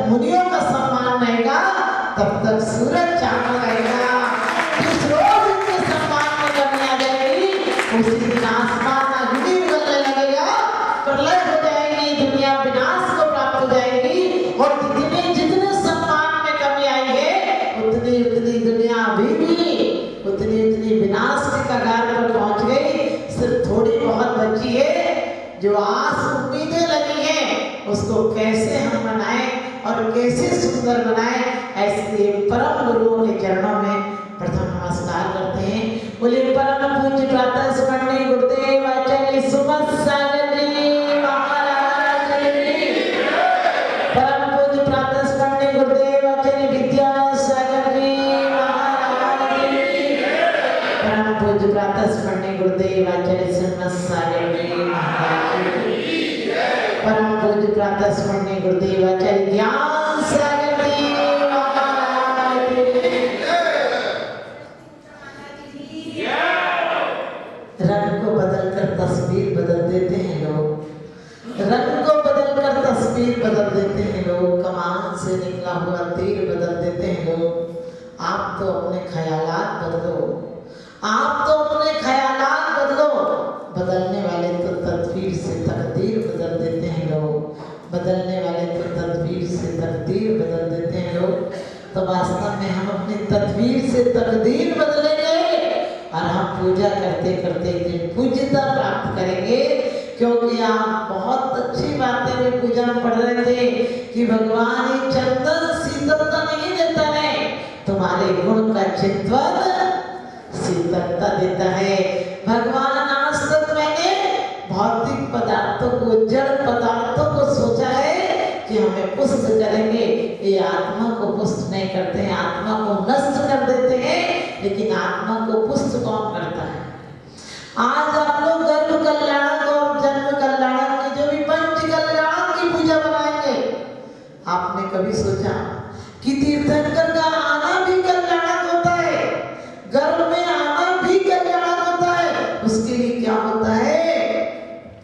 तक मुनियों का सम्मान रहेगा तब तक सूरज चांद रहेगा। जिस रोज इनके सम्मान में कमी आ जाएगी उसी दिन आसमान अग्नि उगलने लगेगा, प्रलय हो जाएगी, दुनिया विनाश को प्राप्त हो जाएगी। और जितने सम्मान में कमी आई है उतनी उतनी दुनिया अभी भी उतनी विनाश के कगार पर पहुंच गई। सिर्फ थोड़ी बहुत बची है, जो आस उम्मीदें लगी हैं उसको कैसे हम मनाएं और कैसे सुंदर बनाएं, ऐसे परम गुरुओं के चरणों में प्रथम नमस्कार करते हैं। बोले परम पूज्य प्रातः स्मरणीय गुरुदेव आचार्य सुमत सागर जी महाराज जी, परम पूज्य प्रातः स्मरणीय गुरुदेव आचार्य विद्यासागर जी महाराज जी, परम पूज्य प्रातः स्मरणीय गुरुदेव आचार्य सुमत सागर जी महाराज जी, परम पूज्य प्रातः स्मरणीय गुरुदेव आचार्य ज्ञान सागर जी महाराज जी। रंग को बदलकर तस्वीर बदल देते हैं लोग, रंग को बदलकर तस्वीर बदल देते हैं लोग, कमान से निकला हुआ तीर बदल देते हैं लोग। आप तो अपने ख्यालात बदलो, आप तो अपने ख्यालात बदलो। बदलने वाले तो तदबीर से तकदीर बदल देते हैं लोग, बदलने वाले तो तदबीर से तकदीर बदल देते हैं लोग। तो वास्तव में हम अपनी तदबीर से तकदीर बदलेंगे और हम पूजा करते करते एक दिन पूज्यता प्राप्त करेंगे। क्योंकि आप बहुत अच्छी बातें भी पूजा में पढ़ रहे थे कि भगवान ही चंदन शीतलता नहीं देता है, तुम्हारे गुण का चिंतन शीतलता देता है। भगवान आज तक मैंने भौतिक पदार्थों को, जड़ पदार्थों को सोचा है कि हमें पुष्ट करेंगे, ये आत्मा को पुष्ट नहीं करते हैं, आत्मा को नष्ट कर देते हैं। लेकिन आत्मा को पुष्ट कौन करता है? आज आप लोग गर्भ कल्याणक और जन्म कल्याणक की जो भी पंच कल्याणक की पूजा बनाएंगे, आपने कभी सोचा कि तीर्थंकर का आना भी कल्याणक होता है, गर्भ में आना भी कल्याणक होता है। उसके लिए क्या होता है?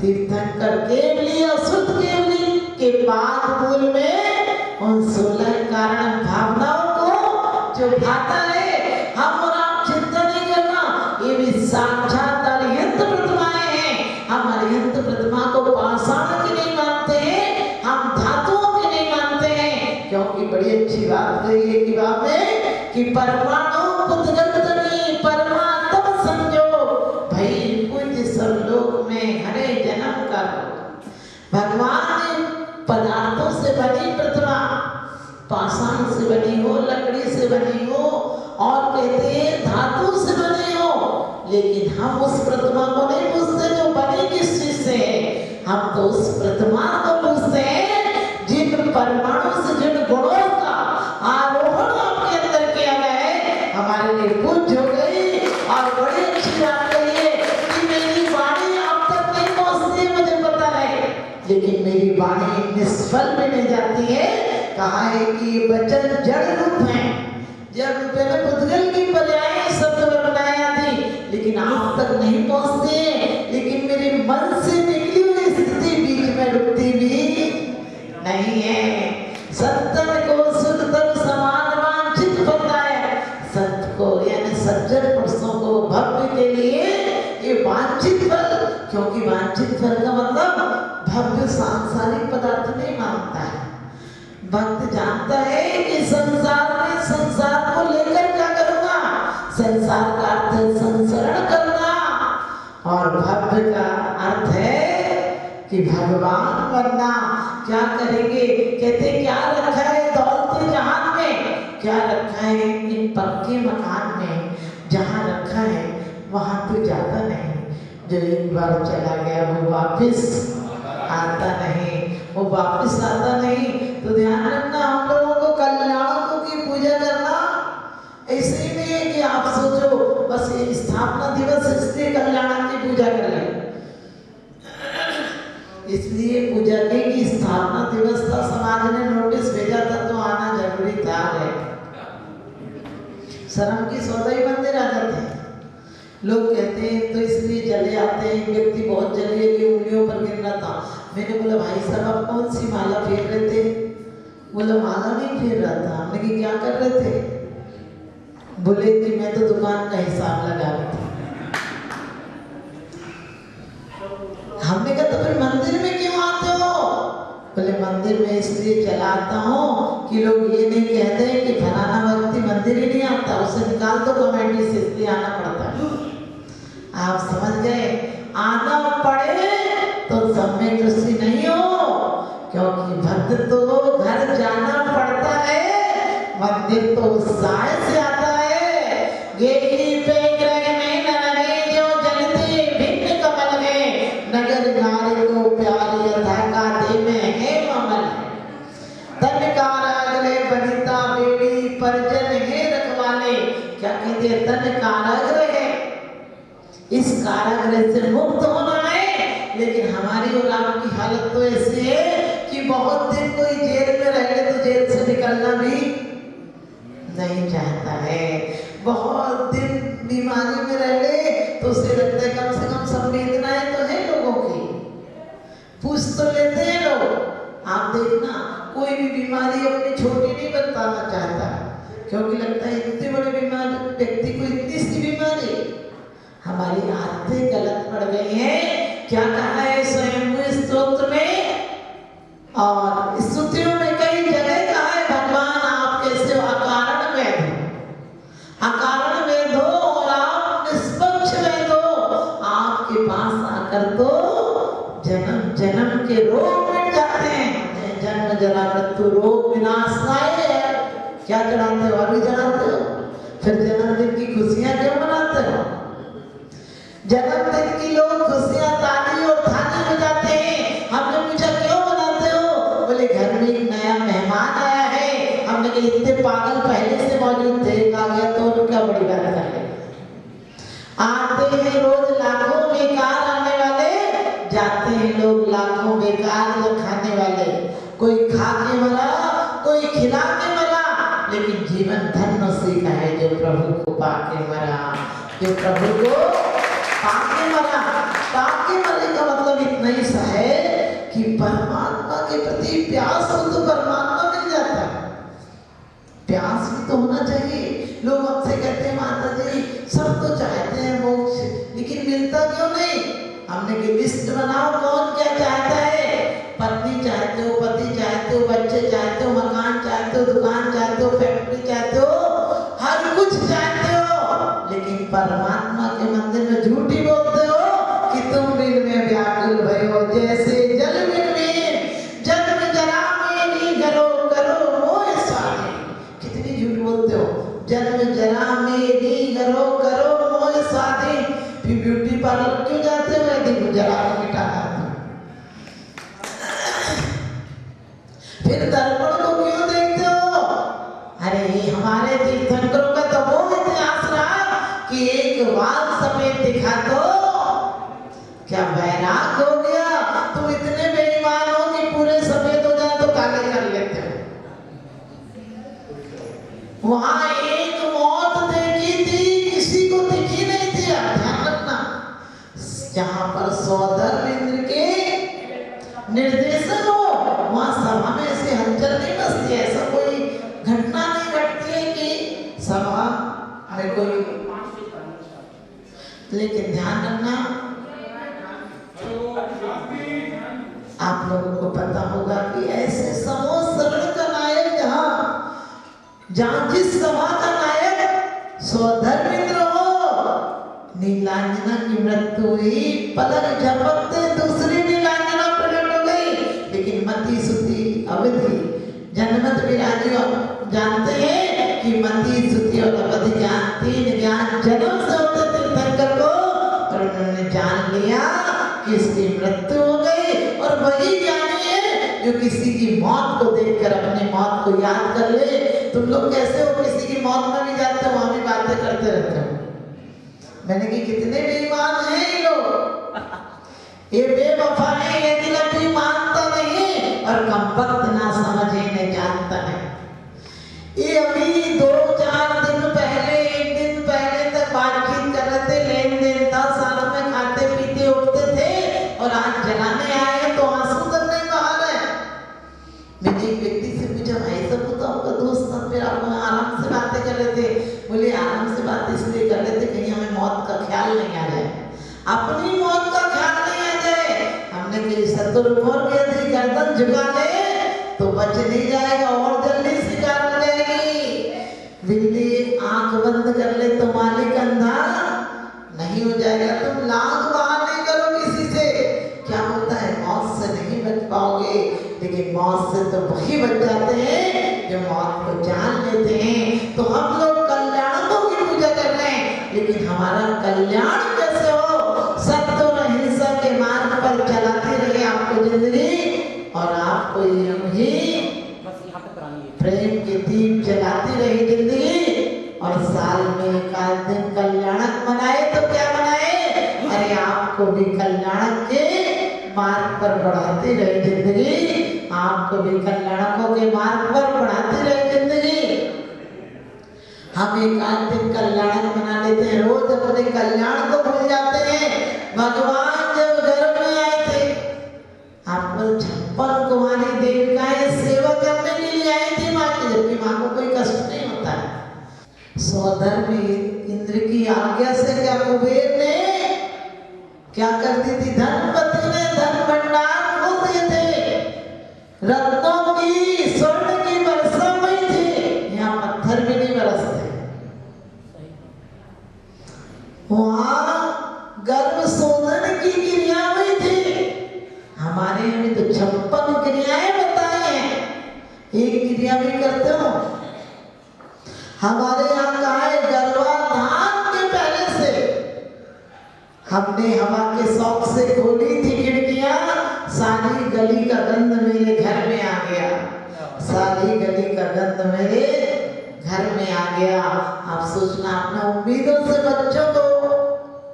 तीर्थंकर केवली और शुद्ध केवली के बाद मूल में उन 16 कारण भावनाओं को जो भाता है, हम और आप चिंता नहीं करना, ये भी साक्षात अरिहंत प्रतिमाएं हैं। हम अरिहंत प्रतिमा को पाषाण की नहीं मानते हैं, हम धातुओं की नहीं मानते हैं। क्योंकि बड़ी अच्छी बात कही है कि बात में कि परमाणु पुतगंतनी परमात्म संजोग, भाई पूज्य सब लोग में हरे जन्म का भगवान ने पदार्थों से बनी प्रतिमा, पाषाण से बनी हो, लकड़ी से बनी हो और कहते हैं धातु से बनी हो, लेकिन हम उस प्रतिमा को नहीं पूछते जो बनी किस चीज से है। हम तो उस प्रतिमा को पूछते हैं जिन परमाणु से, जिन गुणों का आरोहण आपके अंदर किया गया है, हमारे लिए पूज्य हो गई। और बड़ी अच्छी बात है कि मेरी वाणी आप तक नहीं पहुंचती है, मुझे पता है, लेकिन मेरी वाणी निष्फल भी नहीं जाती है। कहा है कि ये वचन जड़ रूप है, जड़ रूप में पुद्गल की पर्याय शब्द बनाया थी, लेकिन आप तक नहीं पहुंचते। लेकिन मेरे मन से निकली हुई स्थिति बीच में रुकती भी नहीं है। सत्तर को शुद्धतम समान वांछित होता है, सत्य को यानी सज्जन पुरुषों को भव्य के लिए ये वांछित फल, क्योंकि वांछित फल का मतलब भव्य सांसारिक पदार्थ नहीं मानता है। भक्त जानता है कि संसार में संसार को लेकर क्या करूंगा, संसार का अर्थ संसरण करना, और भव्य का अर्थ है कि भगवान बनना। क्या करेंगे? कहते क्या रखा है दौलत जहान में, क्या रखा है इन पक्के मकान में, जहाँ रखा है वहाँ तो जाता नहीं। जो एक बार चला गया वो वापस आता नहीं, वो वापस आता नहीं। तो ध्यान रखना, हम लोगों को कल्याणकों की पूजा करना ऐसे ही नहीं है कि आप सोचो बस ये स्थापना दिवस इसलिए कल्याणक की पूजा कर ले, इसलिए पूजा की स्थापना दिवस था, समाज ने नोटिस भेजा था तो आना जरूरी था। शर्म की सौदाई मंदिर आ जाते हैं लोग, कहते हैं तो इसलिए चले आते हैं। व्यक्ति बहुत जल्दी की उंगलियों पर गिर रहा था, मैंने बोला भाई साहब आप कौन सी माला फेर रहे थे? बोले माला नहीं फेर रहा था। हमने कि क्या कर रहे थे? बोले कि मैं तो दुकान का हिसाब लगा रहा था। हमने कहा तो फिर मंदिर में क्यों आते हो? बोले मंदिर में इसलिए चलाता हूँ कि लोग ये नहीं कहते कि फलाना व्यक्ति मंदिर ही नहीं आता, उसे निकाल दो कमेटी से, इसलिए आना पड़ता है। आप समझ गए? आना पड़े तो सम्यक दृष्टि नहीं हो, क्योंकि भक्त तो घर जाना पड़ता है, मंदिर तो उत्साह से आता है। गेली पे ग्रह में नरगे जो जलते भिन्न कमल में, नगर नारी को प्यारी यथा का दे में है ममल। तन कारागृह बनिता बेड़ी परजन है रखवाले। क्या कहते हैं? तन कारागृह है, इस कारागृह से मुक्त होना है। लेकिन हमारी और आपकी हालत तो ऐसी है कि बहुत दिन कोई जेल में रह ले तो जेल से निकलना भी नहीं चाहता है। बहुत दिन बीमारी में रह ले तो उसे लगता है कम से कम संवेदनाएं तो है लोगों की, पूछ तो लेते हैं लोग। आप देखना कोई भी बीमारी अपनी छोटी नहीं बताना चाहता, क्योंकि लगता है इतने बड़े बीमार व्यक्ति को इतनी सी बीमारी। हमारी आदतें गलत पड़ गई हैं। क्या कहा है स्वयंभू स्तोत्र में और स्तुतियों में कई जगह कहा है, भगवान आप कैसे अकारण वेद हो, अकारण वेद हो और आप निष्पक्ष वेद हो। आपके पास आकर तो जन्म जन्म के रोग मिट जाते हैं। जन्म जरा मृत्यु रोग विनाशनाय है। क्या चढ़ाते हो? अभी चढ़ाते हो। फिर जन्मदिन की खुशियां क्यों मनाते हो? जन्मदिन की लोग खुशियां ताली और थाली बजाते हैं। हमने पूछा क्यों मनाते हो? बोले घर में एक नया मेहमान आया है। हमने कहा इतने पागल पहले से मौजूद थे, आ गया तो क्या बड़ी बात कर ले। आते हैं रोज लाखों बेकार आने वाले, जाते हैं लोग लाखों बेकार खाने वाले। कोई खा के मरा, कोई खिला के मरा, लेकिन जीवन धन्य उसी का है जो प्रभु को पाके मरा, जो प्रभु को पाके मरा। पाके मरे का मतलब इतना ही सा है कि परमात्मा के प्रति प्यास हो तो परमात्मा मिल जाता है। प्यास भी तो होना चाहिए। लोग हमसे कहते हैं माता जी सब तो चाहते हैं मोक्ष, लेकिन मिलता क्यों नहीं? हमने की लिस्ट बनाओ, कौन क्या चाहता है? पत्नी चाहते हो, पति चाहते हो, बच्चे चाहते हो, मकान चाहते हो, दुकान चाहते हो, फैक्ट्री चाहते हो, हर कुछ चाहते हो, लेकिन परमात्मा के मंदिर में झूठी बोलते हो कि तुम बिन में व्याकुल भय हो, जैसे जल बिन में जन्म जरा में भी करो करो मोह स्वामी। कितनी झूठ बोलते हो? जन्म जरा में भी करो करो मोह स्वामी। फिर ब्यूटी पार्लर क्यों जाते हो? यदि जरा को मिटाना था। फिर दर्पण को क्यों देखते हो? अरे हमारे तीर्थंकरों का तो वो इतिहास रहा कि एक बाल सफेद दिखा तो क्या वैराग हो गया। तुम इतने बेईमान हो कि पूरे सफेद हो जाए तो काले कर लेते हो। वहां एक मौत देखी थी, किसी को दिखी नहीं थी। ध्यान रखना, जहां पर सौधर्मेंद्र के निर्देशन हो वहां सभा में ऐसे हलचल नहीं बसती, ऐसा कोई घटना नहीं घटती है कि सभा में कोई। लेकिन ध्यान रखना, आप लोगों को पता होगा कि ऐसे समूह शरण का नायक जहां जिस सभा का नायक स्वधर्मेंद्र हो, नीलांजना की मृत्यु हुई, पलक झपकते दूसरी नीलांजना प्रकट हो गई। लेकिन मती सुती अवधि जनमत विराजी जानते हैं कि मती सुती और अवधि ज्ञान तीन ज्ञान जन्म से होते तीर्थंकर को, और उन्होंने जान लिया कि इसकी मृत्यु हो गई। और वही ज्ञानी है जो किसी की मौत को देखकर अपनी मौत को याद कर ले। तुम लोग कैसे हो? किसी की मौत में भी जाते हो, वहां भी बातें करते रहते हो। मैंने कि कितने बेईमान हैं ये लोग, ये बेवफा है, ये दिल भी मानता नहीं और कमबख्त ना समझे न जानता है। ये अभी 2-4 दिन पहले, 1 दिन पहले तक बातचीत कर रहे थे, लेन देन था, सालों में खाते पीते उठते थे, और आज जलाने आए तो आंसू तक नहीं बहा रहे। मैंने एक व्यक्ति से पूछा, आराम से बातें कर रहे थे। बोले आराम से बात इसलिए कर रहे थे कहीं हमें मौत का ख्याल नहीं आ जाए, अपनी मौत का ख्याल नहीं आ जाए। हमने कही शत्रुमुर्ग यदि गर्दन झुका ले तो बच नहीं जाएगा और जल्दी शिकार हो जाएगी। बिल्ली आंख बंद कर ले तो मालिक अंधा नहीं हो जाएगा। तुम लाख बहाने करो किसी से, क्या होता है मौत से नहीं बच पाओगे। लेकिन मौत से तो वही बच जाते हैं जो मौत को जान लेते हैं। तो हम लोग कल्याणों की पूजा कर रहे हैं, लेकिन हमारा कल्याण कैसे हो? सत्य और अहिंसा के मार्ग पर चलाती रहे आपको जिंदगी, और आपको यूं ही प्रेम के दीप जलाती रही जिंदगी। और साल में एक आध दिन कल्याणक मनाए तो क्या मनाए, अरे आपको भी कल्याणक के मार्ग पर बढ़ाती रहे जिंदगी, आपको भी कल्याणकों के मार्ग पर बढ़ाती रहे जिंदगी। हम एक आध दिन कल्याणक मना लेते हैं, रोज अपने कल्याण को भूल जाते हैं। भगवान जब घर में आए थे, आपको 56 कुमारी देविकाएं सेवा करने के लिए आई थी माँ की, जबकि माँ को कोई कष्ट नहीं होता है। स्वधर्म इंद्र की आज्ञा से क्या कुबेर ने क्या कर दी थी, धनपति ने धन भंडार खोल दिए थे, रत्नों की स्वर्ण की वर्षा हुई थी, यहाँ पत्थर भी नहीं बरसते। वहां गर्भ शोधन की क्रिया हुई थी। हमारे यहाँ भी तो 56 क्रियाएं बताई हैं, एक क्रिया भी करते हो। हमारे यहाँ कहा है गर्भाधान के पहले से हमने हवा के शौक से खोली थी खिड़कियां, सारी गली का गंध मेरे घर में आ गया, सारी गली का गंध मेरे घर में आ गया। आप सोचना अपना उम्मीदों से बच्चों को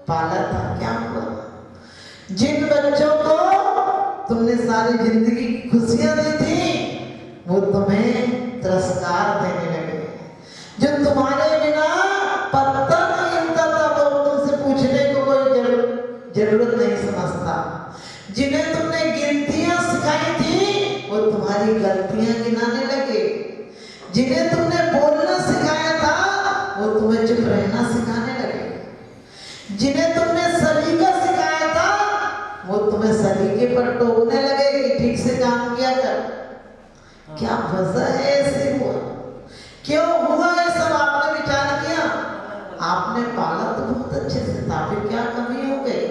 पाला था, क्या हुआ? जिन बच्चों को तुमने सारी जिंदगी की खुशियां दी थी वो तुम्हें तिरस्कार देने लगे। जो तुम्हारे बिना पत्ता नहीं हिलता था वो तुमसे पूछने को कोई जरूरत नहीं समझता। जिन्हें तुमने गिनतियां सिखाई थी वो तुम्हारी गलतियां गिनाने लगे। जिन्हें तुमने बोलना सिखाया था वो तुम्हें चुप रहना सिखाने लगे। जिन्हें तुमने सलीका सिखाया था वो तुम्हें सलीके पर टोकने लगे कि ठीक से काम किया कर। क्या वजह है ऐसे हुआ, क्यों हुआ ये सब आपने विचार किया? आपने पाला तो बहुत अच्छे से था, फिर क्या कमी हो गई?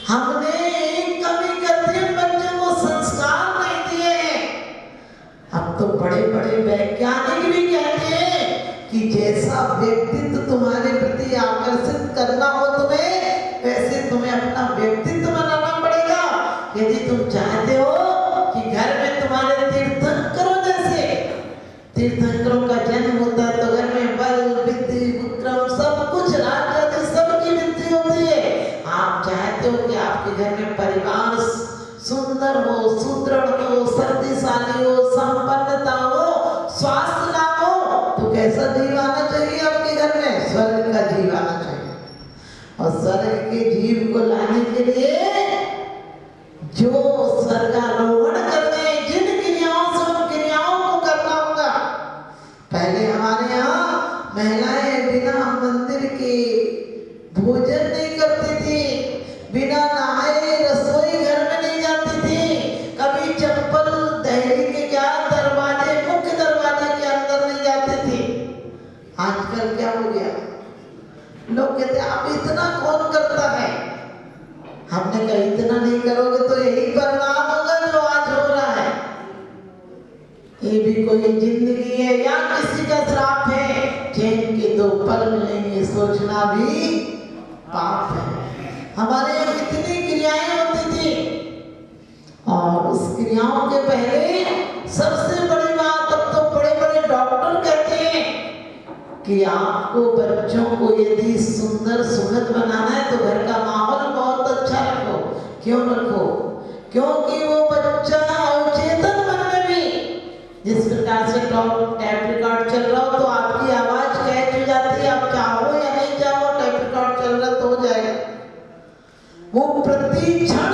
हमने एक कमी कर दी, बच्चों को संस्कार नहीं दिए हैं। अब तो बड़े बड़े वैज्ञानिक भी कहते हैं कि जैसा व्यक्तित्व तुम्हारे प्रति आकर्षित करना हो तुम्हें, वैसे तुम्हें अपना व्यक्तित्व बनाना पड़ेगा। यदि तुम चाहते हो कि घर में तुम्हारे तीर्थंकरों जैसे, तीर्थंकरों का जन्म होता है तो घर में बल विद्या विक्रम सब कुछ राज्य सबकी वृद्धि होती है। आप चाहते हो कि आपके घर में परिवार सुंदर हो, सुदृढ़ हो, शक्तिशाली हो, संपन्नता हो, स्वास्थ्य लाभ हो, तो कैसा जीव आना चाहिए आपके घर में? स्वर्ग का जीव आना चाहिए। और स्वर्ग के जीव को लाने के लिए जो स्वर्गारोहण करते हैं, जिन क्रियाओं से उन क्रियाओं को करना होगा। पहले हमारे यहाँ महिलाएं बिना मंदिर के भोजन नहीं करती थी, बिना नहाए रसोई घर में नहीं जाती थी, कभी चप्पल दहली के क्या दरवाजे मुख्य दरवाजे के अंदर नहीं जाती थी। आजकल क्या हो गया, लोग कहते आप इतना कौन करता है? हमने कहा इतना नहीं करोगे तो यही परिणाम होगा जो आज हो रहा है। ये भी कोई जिंदगी है या किसी का श्राप है? चैन के 2 पल मिलेंगे सोचना भी पाप है। हमारे यहाँ कितनी क्रियाएं होती थी, और उस क्रियाओं के पहले सबसे बड़ी बात, अब तो बड़े बड़े डॉक्टर कहते हैं कि आपको बच्चों को यदि सुंदर सुखद बनाना है तो घर का माहौल बहुत अच्छा रखो। क्यों रखो? क्योंकि वो बच्चा अवचेतन मन में भी, जिस प्रकार से टैप रिकॉर्ड चल रहा हो तो आपकी आवाज कैच हो जाती है, आप चाहो या नहीं चाहो टैप रिकॉर्ड चल रहा तो हो जाएगा। वो प्रति क्षण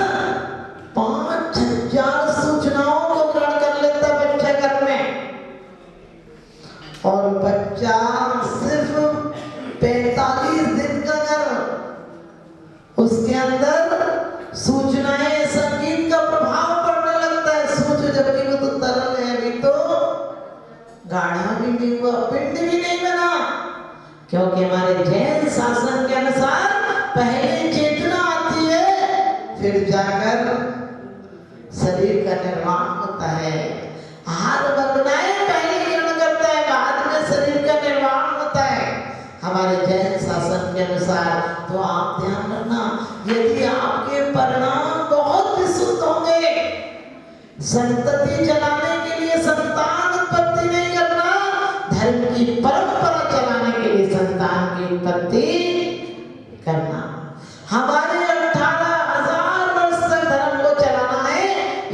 5000 सूचनाओं को ग्रहण कर लेता बच्चा घर में। बच्चा सिर्फ 45 दिन का गर्भ, उसके अंदर सूचनाएं संगीत का प्रभाव पड़ने लगता है। सोचो, जबकि वो तो तरल है, अभी तो गाढ़ा भी नहीं हुआ, पिंड भी नहीं बना, क्योंकि हमारे जैन शासन के अनुसार पहले चेतना आती है, फिर जाकर शरीर का निर्माण होता है। हाथ बंधनाएं पहले ग्रहण करता है, बाद में शरीर का निर्माण होता है हमारे जैन शासन के अनुसार। तो आप ध्यान रखना, यदि आपके परिणाम बहुत विशुद्ध होंगे, संतति चलाने के लिए संतान उत्पत्ति नहीं करना, धर्म की परंपरा चलाने के लिए संतान की उत्पत्ति करना। हमारे 18,000 वर्ष तक धर्म को चलाना है,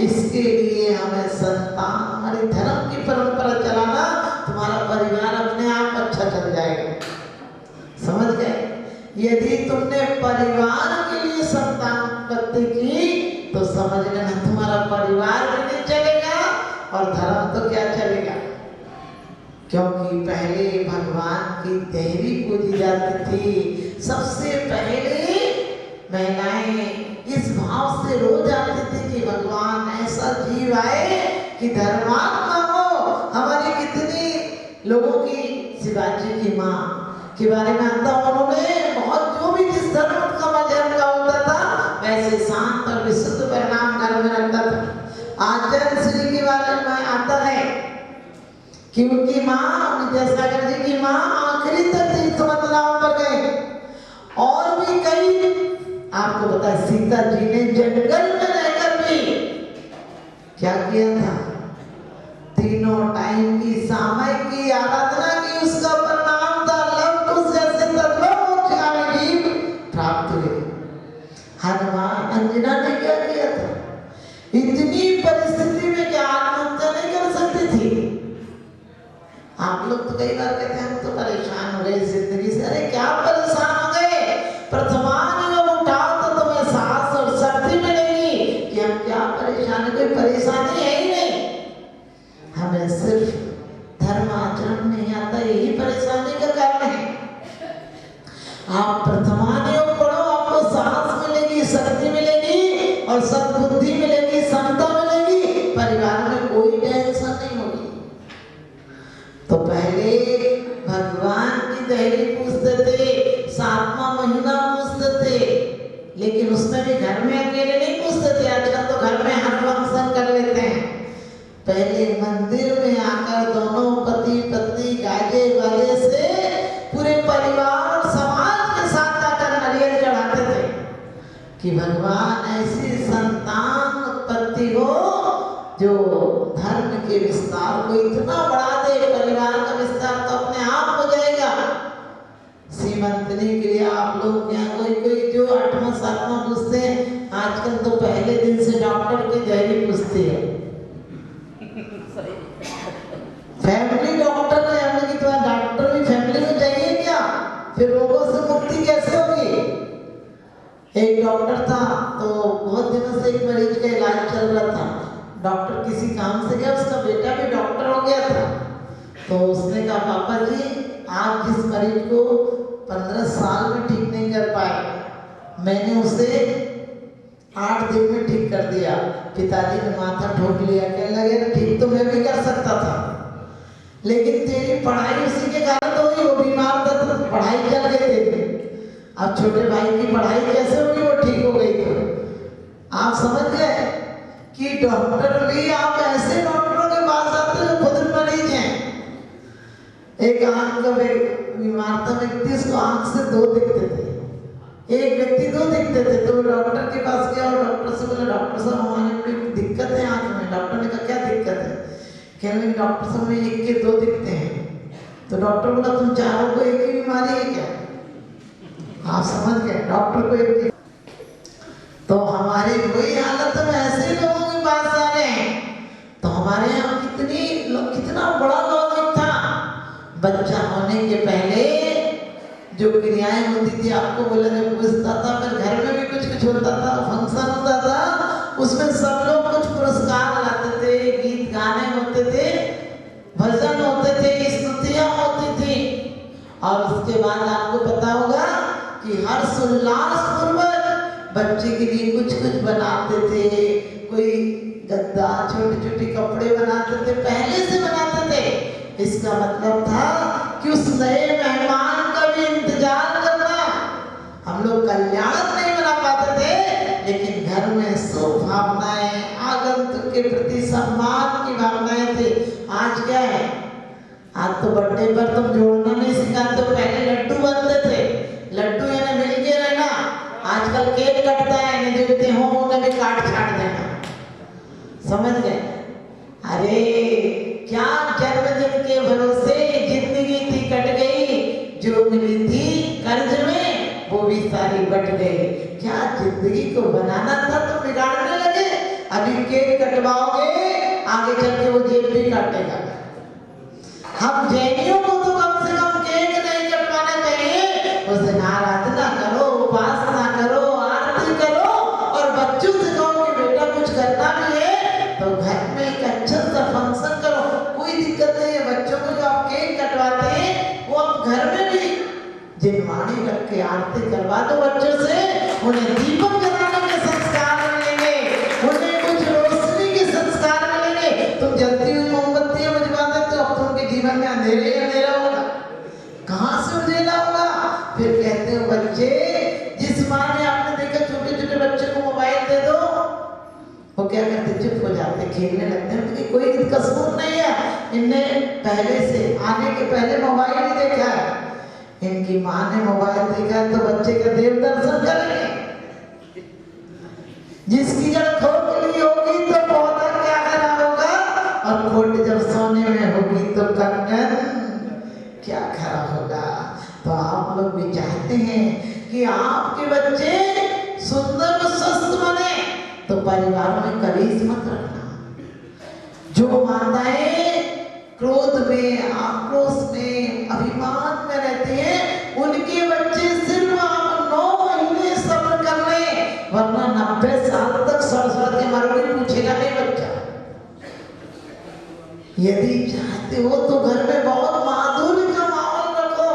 इसके लिए हमें संतान, हमारी धर्म की परंपरा चलाना, तुम्हारा परिवार अपने आप अच्छा चल जाएगा। समझ गए? यदि तुमने परिवार के लिए संतान उत्पत्ति की तो समझ लेना तुम्हारा परिवार भी नहीं चलेगा और धर्म तो क्या चलेगा, क्योंकि पहले भगवान की देहरी पूजी जाती थी। सबसे पहले महिलाएं इस भाव से रो जाती थी कि भगवान ऐसा जीव आए कि धर्मात्मा हो। हमारी कितनी लोगों की, शिवाजी की माँ के बारे में आता, उन्होंने बहुत जो भी जिस धर्म का मजहब का होता था वैसे शांत और विशुद्ध परिणाम घर में रखता था। आचार्य श्री के बारे में आता है कि उनकी माँ, विद्यासागर जी की माँ आखिरी तक तीर्थ मंत्राओं पर गए, और भी कई, आपको पता है सीता जी ने जंगल में रहकर भी क्या किया था, तीनों टाइम की सामय की आराधना की। उसका परिणाम था लव कुश जैसे जीव प्राप्त हुए। हनुमान, अंजना ने क्या किया था, इतनी परिस्थिति में क्या आत्महत्या नहीं कर सकती थी। आप लोग तो कई बार कहते हैं हम तो परेशान हो गए जिंदगी से। अरे क्या परेशान हो गए, प्रथमान योग उठाओ तो तुम्हें साहस और शक्ति मिलेगी कि हम क्या परेशानी, कोई परेशानी है ही नहीं, हमें सिर्फ धर्म आचरण नहीं आता, यही परेशानी का कारण है। आप प्रथमान योग पढ़ो, आपको साहस मिलेगी, शक्ति मिलेगी और सद्बुद्धि मिलेगी, समता मिलेगी, परिवार में कोई टेंशन नहीं होगी। तो पहले भगवान की देहरी पूजते थे, 7वां महीना पूजते थे, लेकिन उसमें भी घर में अकेले नहीं पूजते थे। आजकल तो घर में हर फंक्शन कर लेते हैं। पहले मंदिर में आकर दोनों पति पत्नी गाजे वाले से पूरे परिवार और समाज के साथ आकर नारियल चढ़ाते थे कि भगवान ऐसी संतान उत्पत्ति हो जो धर्म के विस्तार को इतना बढ़ा दे, परिवार का विस्तार तो अपने आप हो जाएगा। सीमंतनी के लिए आप लोग यहाँ कोई जो 8वां 7वां पूछते हैं, आजकल तो पहले दिन से डॉक्टर की देहरी पूछती है। फैमिली डॉक्टर ने हमें कि तुम्हारा डॉक्टर भी फैमिली में चाहिए क्या, फिर रोगों से मुक्ति कैसे होगी। एक डॉक्टर था तो बहुत दिनों से एक मरीज का इलाज चल रहा था, डॉक्टर किसी काम से गया, उसका बेटा भी डॉक्टर हो गया था। तो उसने कहा पापा जी आप जिस मरीज को 15 साल में ठीक नहीं कर पाए, मैंने उसे 8 दिन में ठीक कर दिया। पिताजी ने माथा ठोक लिया, कहने लगे ठीक तो मैं भी कर सकता था, लेकिन तेरी पढ़ाई उसी के कारण तो हुई, वो बीमार था तो पढ़ाई चल गई थी। अब छोटे भाई की पढ़ाई कैसे होगी, वो ठीक हो गई तो आप समझ गए कि डॉक्टर भी, आप ऐसे डॉक्टरों के पास आते हैं खुद मरीज हैं। एक आंख का बीमार था व्यक्ति, उसको आंख से 2 दिखते थे, एक व्यक्ति 2 दिखते थे। तो डॉक्टर के पास गया और डॉक्टर से बोला डॉक्टर साहब हमारे कोई दिक्कत है आंख में। डॉक्टर ने कहा क्या दिक्कत है, कहने लगे डॉक्टर साहब में 1 के 2 दिखते हैं। तो डॉक्टर बोला तुम चारों को एक ही बीमारी है क्या। आप समझ गए, डॉक्टर को एक। तो हमारी वही हालत में ऐसे लोगों के पास आ रहे हैं। तो हमारे यहाँ कितना बड़ा लॉजिक था, बच्चा होने के पहले जो क्रियाएं होती थी, आपको बोला जब पूछता था, फिर घर में भी कुछ होता था, फंक्शन होता था, उसमें सब लोग कुछ पुरस्कार लाते थे, गीत गाने होते थे, भजन होते थे, स्तुतियां होती थी। उसके बाद आपको पता होगा कि हर्ष उल्लास पूर्वक बच्चे के लिए कुछ कुछ बनाते थे, कोई गद्दा, छोटे छोटे कपड़े बनाते थे, पहले से बनाते थे। इसका मतलब था कि उस नए मेहमान का भी इंतजार करना। हम लोग कल्याण नहीं मना पाते थे, लेकिन घर में शुभ भावनाएं, आगंतुक के प्रति सम्मान की भावनाएं थी। आज क्या है? आज तो बर्थडे पर तुम जोड़ना नहीं सिखाते, तो पहले लड्डू बनते थे, लड्डू यानी मिल के रहना। आजकल केक कटता है, नहीं देखते हो उन्हें भी काट छाट देना, समझ गए? अरे क्या जन्मदिन के भरोसे जिंदगी थी कट गई, जो मिली थी कर्ज में वो भी सारी बट गई। क्या जिंदगी को बनाना था तो बिगाड़ने लगे। अभी केक कटवाओगे, आगे चल के वो जेब भी काटेगा। हम जैनियों को तो कम से कम केक नहीं कटवाना चाहिए, उस दिन आराधना करो, उपासना करो, आरती करो, और बच्चों से कहो कि बेटा कुछ करना भी है तो घर में एक अच्छा सा फंक्शन करो। कोई दिक्कत नहीं है, बच्चों को जो आप केक कटवाते हैं वो आप घर में भी जिनवाणी रख के आरती करवा दो बच्चों से। उन्हें दीपक जलाने के संस्कार मिलेंगे, उन्हें कुछ रोशनी के संस्कार मिलेंगे। तुम जलती हुई मोमबत्तियां बुझवा देते हो, अब तो उनके जीवन में अंधेरे अंधेरा होगा, कहाँ से उजेला होगा? फिर कहते हो बच्चे, जिस माँ ने आपने देखा छोटे छोटे बच्चे को मोबाइल दे दो, वो क्या करते? चुप हो जाते, खेलने लगते हैं, क्योंकि कोई कसूर नहीं है, इनने पहले से आने के पहले मोबाइल ही देखा है। इनकी माँ ने मोबाइल देखा तो बच्चे का देव दर्शन करेंगे। जिसकी जड़ खोखली होगी तो पौधा क्या खरा होगा, और खोट जब सोने में होगी तो कंगन क्या खरा होगा। तो आप लोग भी चाहते हैं कि आपके बच्चे सुंदर और स्वस्थ बने, तो परिवार में कलेश मत रखना। जो माताएं क्रोध में, आक्रोश में, अभिमान में रहते हैं, उनके बच्चे सिर्फ आप 9 महीने सब्र कर लें, वरना 90 साल तक सड़ के मरोगे, पूछेगा नहीं बच्चा। यदि चाहते हो तो घर में बहुत माधुर्य का माहौल रखो,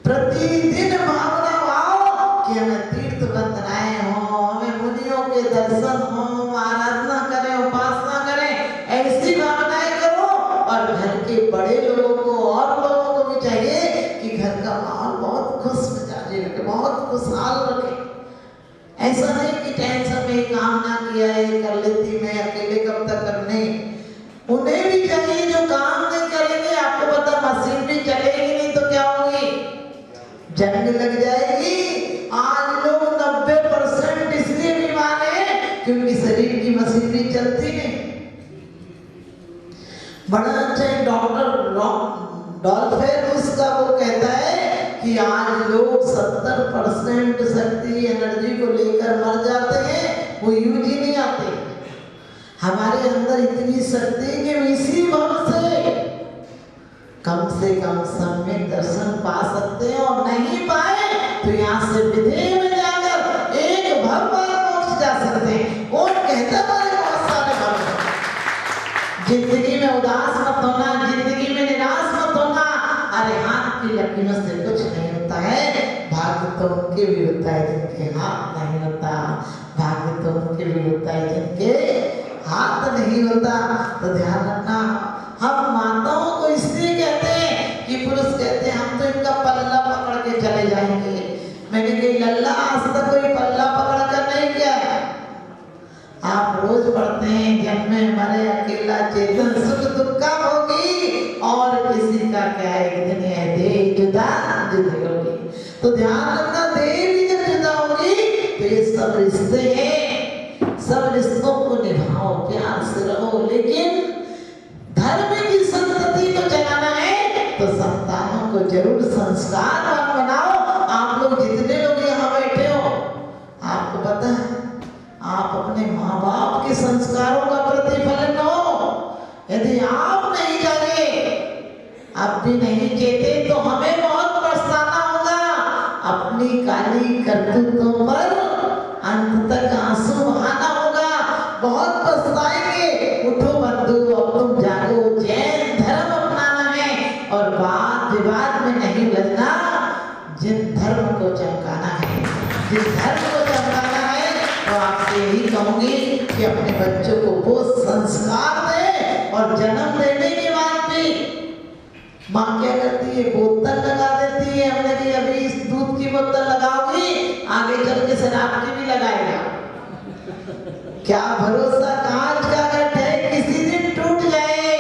प्रतिदिन भावना भाव कि हमें तीर्थ बंदनाएं हो, हमें मुनियों के दर्शन हो, आराधना करें, उपासना करें, ऐसी भावनाएं करो। और घर के बड़े लोगों को और लोगों को भी चाहिए कि घर का माहौल बहुत खुश मिजाजी रखे, बहुत खुशहाल रखे। ऐसा नहीं कि टेंशन में काम ना किया है, कर लेती मैं अकेले कब तक करने। उन्हें भी चाहिए जो काम नहीं करेंगे। आपको पता मशीन भी चलेगी नहीं तो क्या होगी? जंग लग जाएगी। आज लोग 90% इसलिए बीमार हैं क्योंकि शरीर की मशीनरी चलती नहीं। बड़ा अच्छा एक डॉक्टर डॉल्फेन उसका वो कहता है कि आज लोग 70% शक्ति एनर्जी को लेकर मर जाते हैं, वो यूज ही नहीं आते। हमारे अंदर इतनी शक्ति कि इसी भाव से कम सम्यक दर्शन पा सकते हैं, और नहीं पाए तो यहाँ से विदेह में जाकर एक भगवान मोक्ष जा सकते हैं। कौन कहता है बहुत सारे भगवान। जिंदगी में उदास मत होना, जिंदगी में निराश मत होना। अरे हाथ की लकीरों से कुछ नहीं होता है, भाग्य तो उनके भी होता है जिनके हाथ नहीं होता, भाग्य तो उनके भी होता है जिनके हाथ नहीं होता। तो ध्यान रखना, हम माताओं को इसलिए कहते हैं कि पुरुष कहते हैं हम तो इनका पल्ला पकड़ के चले जाएंगे। मैंने कही लल्ला, आज तक कोई पल्ला पकड़ कर नहीं किया है। आप रोज पढ़ते हैं जन्मे मरे अकेला चेतन, सुख दुख का होगी और किसी का क्या एक दिन है देह जुदा जुदा होगी। तो ध्यान रखना, देह भी जब जुदा होगी तो ये सब रिश्ते हैं, सब रिश्तों को निभाओ, प्यार से रहो। लेकिन धर्म की संतति को चलाना है तो संतानों को जरूर संस्कारवान बनाओ। आप लोग जितने लोग यहाँ बैठे हो, आपको पता है आप अपने माँ बाप के संस्कारों का प्रतिफलन हो। यदि आप नहीं जागे, आप भी नहीं जेते, तो हमें बहुत पछताना होगा। अपनी काली करतूतों पर अंत तक आंसू बहाना होगा, बहुत पछताएंगे। उठो बंधु, अब तुम जागो, जैन धर्म अपनाना है और वाद विवाद में नहीं उलझना। बच्चों को वो संस्कार दे और जन्म देने के बाद भी माँ क्या करती है, बोतल लगा देती है। हमने कही अभी इस दूध की बोतल लगाओगी, आगे चल के शराब की भी लगाएगा। क्या भरोसा कांच का घट है, किसी दिन टूट जाए।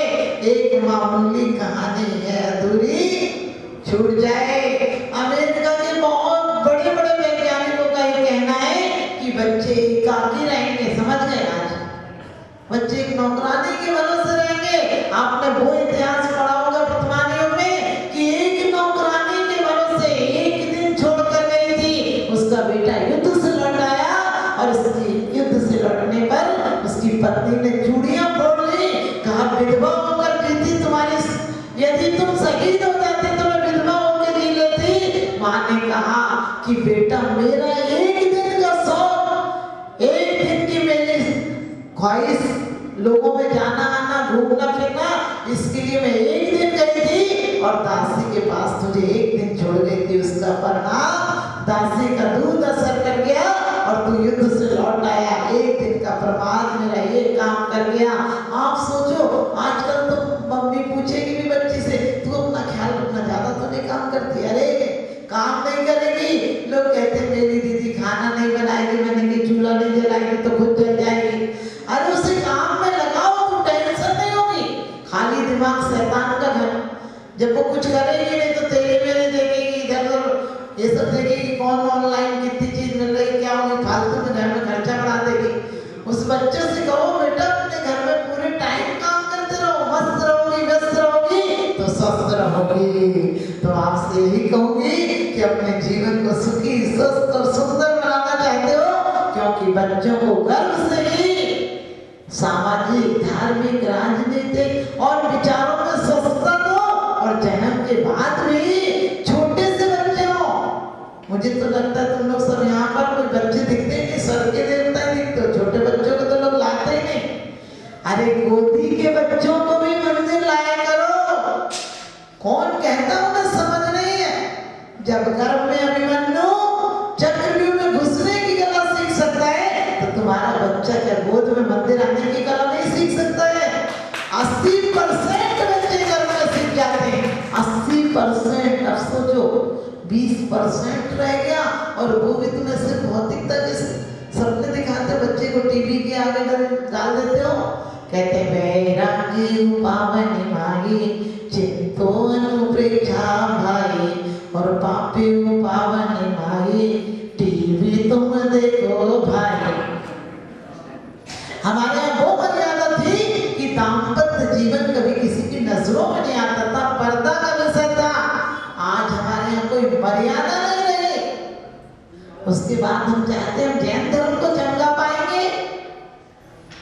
एक मामूली कहानी है अधूरी छूट जाए। अमेरिका के बहुत बड़े बड़े वैज्ञानिकों का ये कहना है कि बच्चे एकाकी रहेंगे। समझ गए? आज बच्चे एक नौकरानी के भरोसे रहेंगे। आपने वो इतिहास पढ़ा होगा वर्तमान युग में कि एक नौकरानी के भरोसे एक दिन छोड़कर गई थी, उसका बेटा युद्ध से लौट आया और उसकी युद्ध से लौटने पर उसकी पत्नी ने चूड़ियां फोड़ ली। कहा विधवा होकर जीती तुम्हारी, यदि तुम शहीद हो जाते तो मैं विधवा होकर जी लेती। माँ ने कहा कि बेटा मेरा एक दिन का शौक, एक दिन की मेरी ख्वाहिश, लोगों में जाना आना घूमना फिरना, इसके लिए मैं एक दिन गई थी और दासी के पास तुझे एक दिन छोड़ गई थी। उसका परिणाम दासी का दूध असर कर गया और तू युद्ध से लौट आया। एक दिन का प्रमाद मेरा ये काम कर गया। आप सोचो आजकल तो मम्मी पूछेगी भी बच्ची से, तू अपना ख्याल रखना, ज्यादा तो नहीं काम करती। अरे काम नहीं करेगी, लोग कहते मेरी दीदी खाना नहीं बनाएगी, मैंने कि चूल्हा नहीं जलाएगी तो खुद जल जाएगी। अरे उसे काम में लगाओ तो टेंशन नहीं होगी। खाली दिमाग शैतान का घर, जब वो कुछ करेगी नहीं तो तेरे मेरे देखेगी, इधर उधर ये सब देखेगी, कौन ऑनलाइन कितनी चीज मिल रही, क्या होगी, फालतू में घर में खर्चा बढ़ा देगी। उस बच्चे से कहो बेटा अपने घर में पूरे टाइम काम करते रहो, मस्त रहोगी, व्यस्त रहोगी तो स्वस्थ रहोगी। तो आपसे यही कहूंगी कि अपने जीवन को सुखी, स्वस्थ और सुंदर बनाना चाहते हो, क्योंकि बच्चों को गर्भ से ही सामाजिक, धार्मिक, राजनीतिक और विचारों में स्वस्थता दो और जन्म के बाद भी छोटे से बच्चे हो। मुझे तो लगता है तुम लोग सब यहाँ पर कोई बच्चे दिखते नहीं, स्वर्ग के देवता ही दिखते हो, छोटे बच्चों को तो लोग लाते ही नहीं। अरे गोदी के बच्चों को भी मंदिर लाया करो। कौन कहता उन्हें समझ नहीं है? जब गर्भ में अभिमन्यु चक्रव्यूह में घुसने की कला सीख सकता है तो तुम्हारा बच्चा क्या गोद में मंदिर आने की कला नहीं सीख सकता है? 80% बच्चे गर्भ में सीख जाते हैं, 80%। अब सोचो 20% रह गया और वो भी तुम्हें सिर्फ भौतिकता के सपने दिखाते। बच्चे को टीवी के आगे डाल देते हो, कहते बैरागी पावनी माई चिंतो अनुप्रेक्षा भाई और पापी पावनी माई टीवी तुम देखो भाई। हमारे यहाँ वो मर्यादा थी कि दाम्पत्य जीवन कभी किसी की नजरों में नहीं आता था, पर्दा का विषय था। आज हमारे यहाँ कोई मर्यादा नहीं रही। उसके बाद हम चाहते हैं हम जैन धर्म को चमका पाएंगे।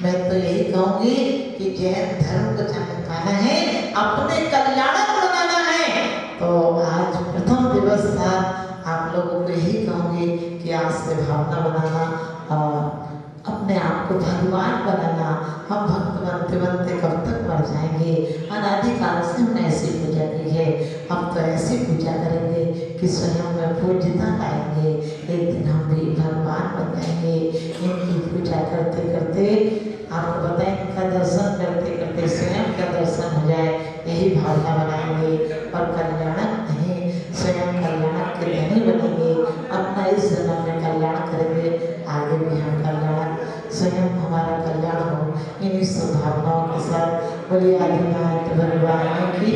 मैं तो यही कहूंगी कि जैन धर्म को चमकाना है, अपने कल्याणक बनाना है। तो आज प्रथम दिवस था, आप लोगों को यही कहूंगी कि आज से भावना बनाना और अपने आप को भगवान बनाना। हम भक्त बनते बनते कब तक मर जाएंगे? अनादिकाल से हमने ऐसी पूजा की है, अब तो ऐसी पूजा करेंगे कि स्वयं में पूज्यता लाएंगे। एक दिन हम भी भगवान बन जाएंगे। इनकी पूजा करते करते आपको बताएं, इनका दर्शन करते करते स्वयं का दर्शन हो जाए, यही भावना बनाएंगे। और कल्याणक नहीं, स्वयं कल्याणक के धनी बनेंगे। अपना इस जन्म में कल्याण करेंगे, आगे भी हम कल्याण, स्वयं हमारा कल्याण हो। इन्हीं शुभ भावनाओं के साथ बोलिए आदिनाथ भगवान की